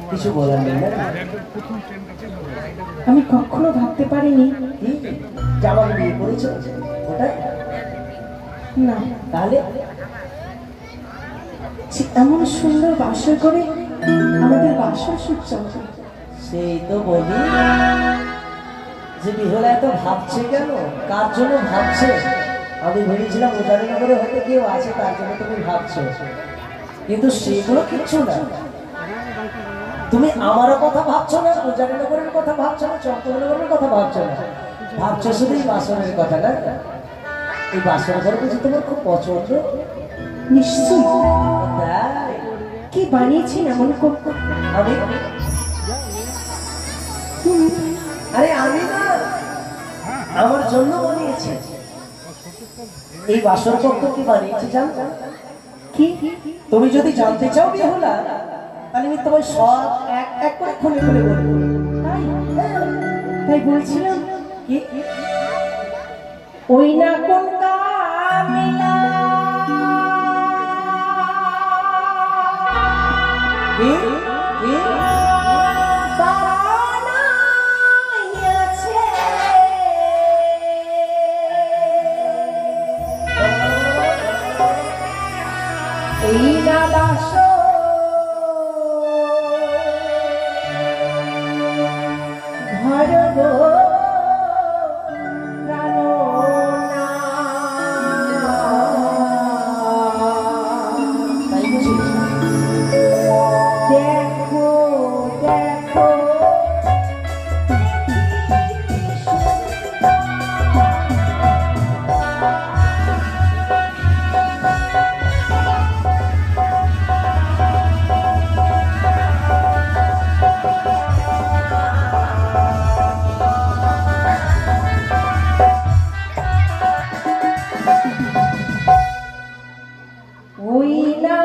কিছু বলার নেই না। আমি কখনো ভাবতে পারিনি জামাকে বিয়ে করেছো ওটাই না, তাহলে এমন সুন্দর বাসর করে আমাদের বাসর সূর্য। সেই তো বলি যে বিহলা এত ভাবছে কেন, কার জন্য ভাবছে? আমি ভেবেছিলাম উদারনগরে হয়তো কেউ আছে তার জন্য তুমি ভাবছো, কিন্তু সেগুলো কিচ্ছু না। তুমি আমারও কথা ভাবছো না, উদারনগরের কথা ভাবছো না, চম্পকনগরের কথা ভাবছো না, ভাবছো শুধু এই বাসনের কথা। না, এই বাসন ঘর বুঝি তোমার খুব পছন্দ? নিশ্চয়ই। তাই কি বানিয়েছেন এমন আমি? আরে আমি না, আমার জন্য বানিয়েছি এই বাসন কক্ষ। কি বানিয়েছি জানো? কি? তুমি যদি জানতে চাও বিহলা, তাহলে আমি তোমায় সব এক এক করে খুলে খুলে বলবো। তাই তাই বলছিলাম কি? ওই না কোন কামিলা কি? কি? বানাইয়াছে এই না বাসর ঘর গো তাই বুঝি? দেখো দেখো ওই না